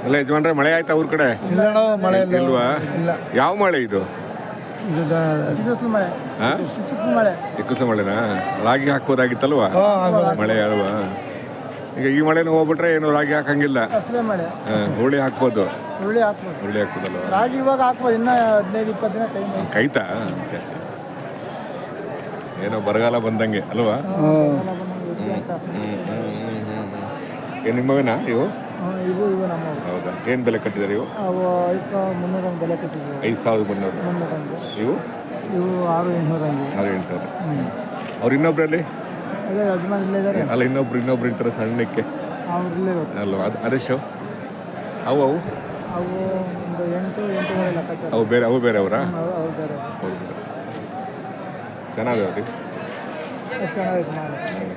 ಅಲ್ಲ ಯಜಮಾನ್ರೆ, ಮಳೆ ಆಯ್ತಾ ಅವ್ರ ಕಡೆ? ಇಲ್ಲ ಮಳೆ ಇಲ್ವಾ? ಯಾವ ಮಳೆ ಇದು? ಚಿಕ್ಕಸ ಮಳೆನಾ? ರಾಗಿ ಹಾಕ್ಬೋದಾಗಿತ್ತಲ್ವಾ? ಮಳೆ ಅಲ್ವಾ? ಈಗ ಈ ಮಳೆನೂ ಹೋಗ್ಬಿಟ್ರೆ ಏನು ರಾಗಿ ಹಾಕಂಗಿಲ್ಲ. ಹುಳಿ ಹಾಕ್ಬೋದು. ಹುಳಿ ಹಾಕ್ಬೋದಲ್ವಾ? ರಾಗಿ ಇವಾಗ ಹಾಕ್ಬೋದು, ಇನ್ನ 15-20 ದಿನ ಟೈಮ್ ಕೈತಾ? ಏನೋ ಬರಗಾಲ ಬಂದಂಗೆ ಅಲ್ವಾ? ಏನು ನಿಮ್ಮವೇನಾ ಇವು? ಇವು ನಮ್ಮ. ಹೌದಾ? ಏನು ಬೆಲೆ ಕಟ್ಟಿದ್ದಾರೆ ಇವು? 5,300 ಬೆಲೆ ಕಟ್ಟಿದ್ದೀವಿ. 5,300. ಇವು 6,800. 6,800. ಅವ್ರು ಇನ್ನೊಬ್ರಲ್ಲಿ ಅಲ್ಲ, ಇನ್ನೊಬ್ರು ಇರ್ತಾರೆ ಸಣ್ಣಕ್ಕೆ ಅಲ್ವಾ? ಅದೆಷ್ಟು ಅವು ಅವು ಬೇರೆ ಅವರಾ? ಚೆನ್ನಾಗಿವೆ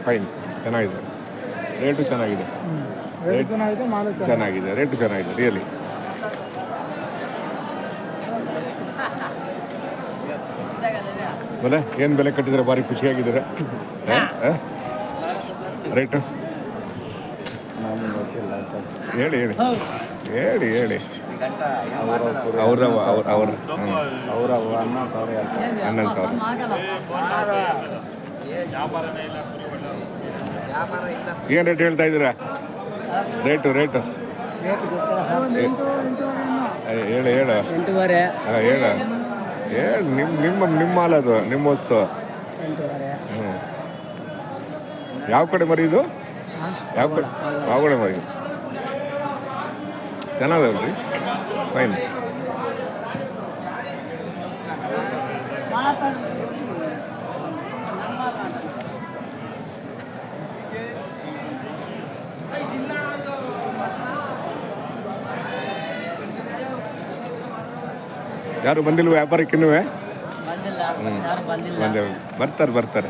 ಫೈನ್, ಚೆನ್ನಾಗಿದೆ. ರೇಟು ಚೆನ್ನಾಗಿದೆ. ರೇಟು ಚೆನ್ನಾಗಿದೆ ರಿಯಲಿ. ಆಮೇಲೆ ಏನು ಬೆಲೆ ಕಟ್ಟಿದ್ರೆ ಭಾರಿ ಖುಷಿಯಾಗಿದ್ದೀರಾ? ರೇಟು ಹೇಳಿ ಅವ್ರದವ 11,000. ಏನು ರೇಟ್ ಹೇಳ್ತಾ ಇದ್ದೀರಾ? ರೇಟು ಹೇಳು. 8,500. ಹೇಳು ನಿಮ್ಮ ಮಾಲ್ ಅದು, ನಿಮ್ಮ ವಸ್ತು. ಯಾವ ಕಡೆ ಮರಿ ಇದು? ಯಾವ ಕಡೆ ಮರಿ? ಚೆನ್ನಾಗಲ್ರಿ? ಫೈನ್. ಯಾರು ಬಂದಿಲ್ವ ವ್ಯಾಪಾರಕ್ಕೆ ಇನ್ನೂ? ಬರ್ತಾರೆ.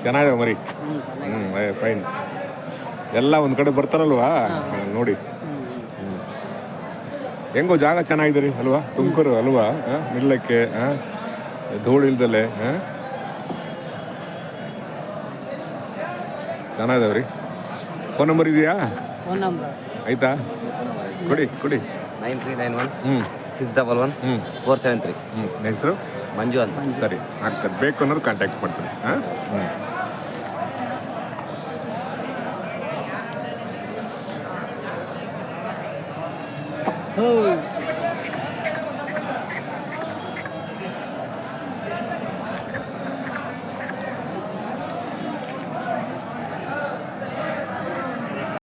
ಚೆನ್ನಾಗಿದೆ ಮರಿ. ಫೈನ್. ಎಲ್ಲ ಒಂದು ಕಡೆ ಬರ್ತಾರಲ್ವಾ ನೋಡಿ. ಹೆಂಗೋ ಜಾಗ ಚೆನ್ನಾಗಿದೆ ರೀ ಅಲ್ವಾ? ತುಮಕೂರು ಅಲ್ವಾ? ನಿಲ್ಲಕ್ಕೆ ಧೂಳು ಇಲ್ದಲೆ ಚೆನ್ನಾಗಿದಾವೆ ರೀ. ಫೋನ್ ನಂಬರ್ ಇದೆಯಾ? ಆಯ್ತಾ? ಕೊಡಿ 9391 611 473. ನಿಮ್ಮ ಹೆಸರು? ಮಂಜು ಅಂತ. ಸರಿ, ಆಗ್ತದೆ. ಬೇಕು ಅನ್ನೋರು ಕಾಂಟ್ಯಾಕ್ಟ್ ಮಾಡ್ತೀನಿ. ಹ್ಞೂ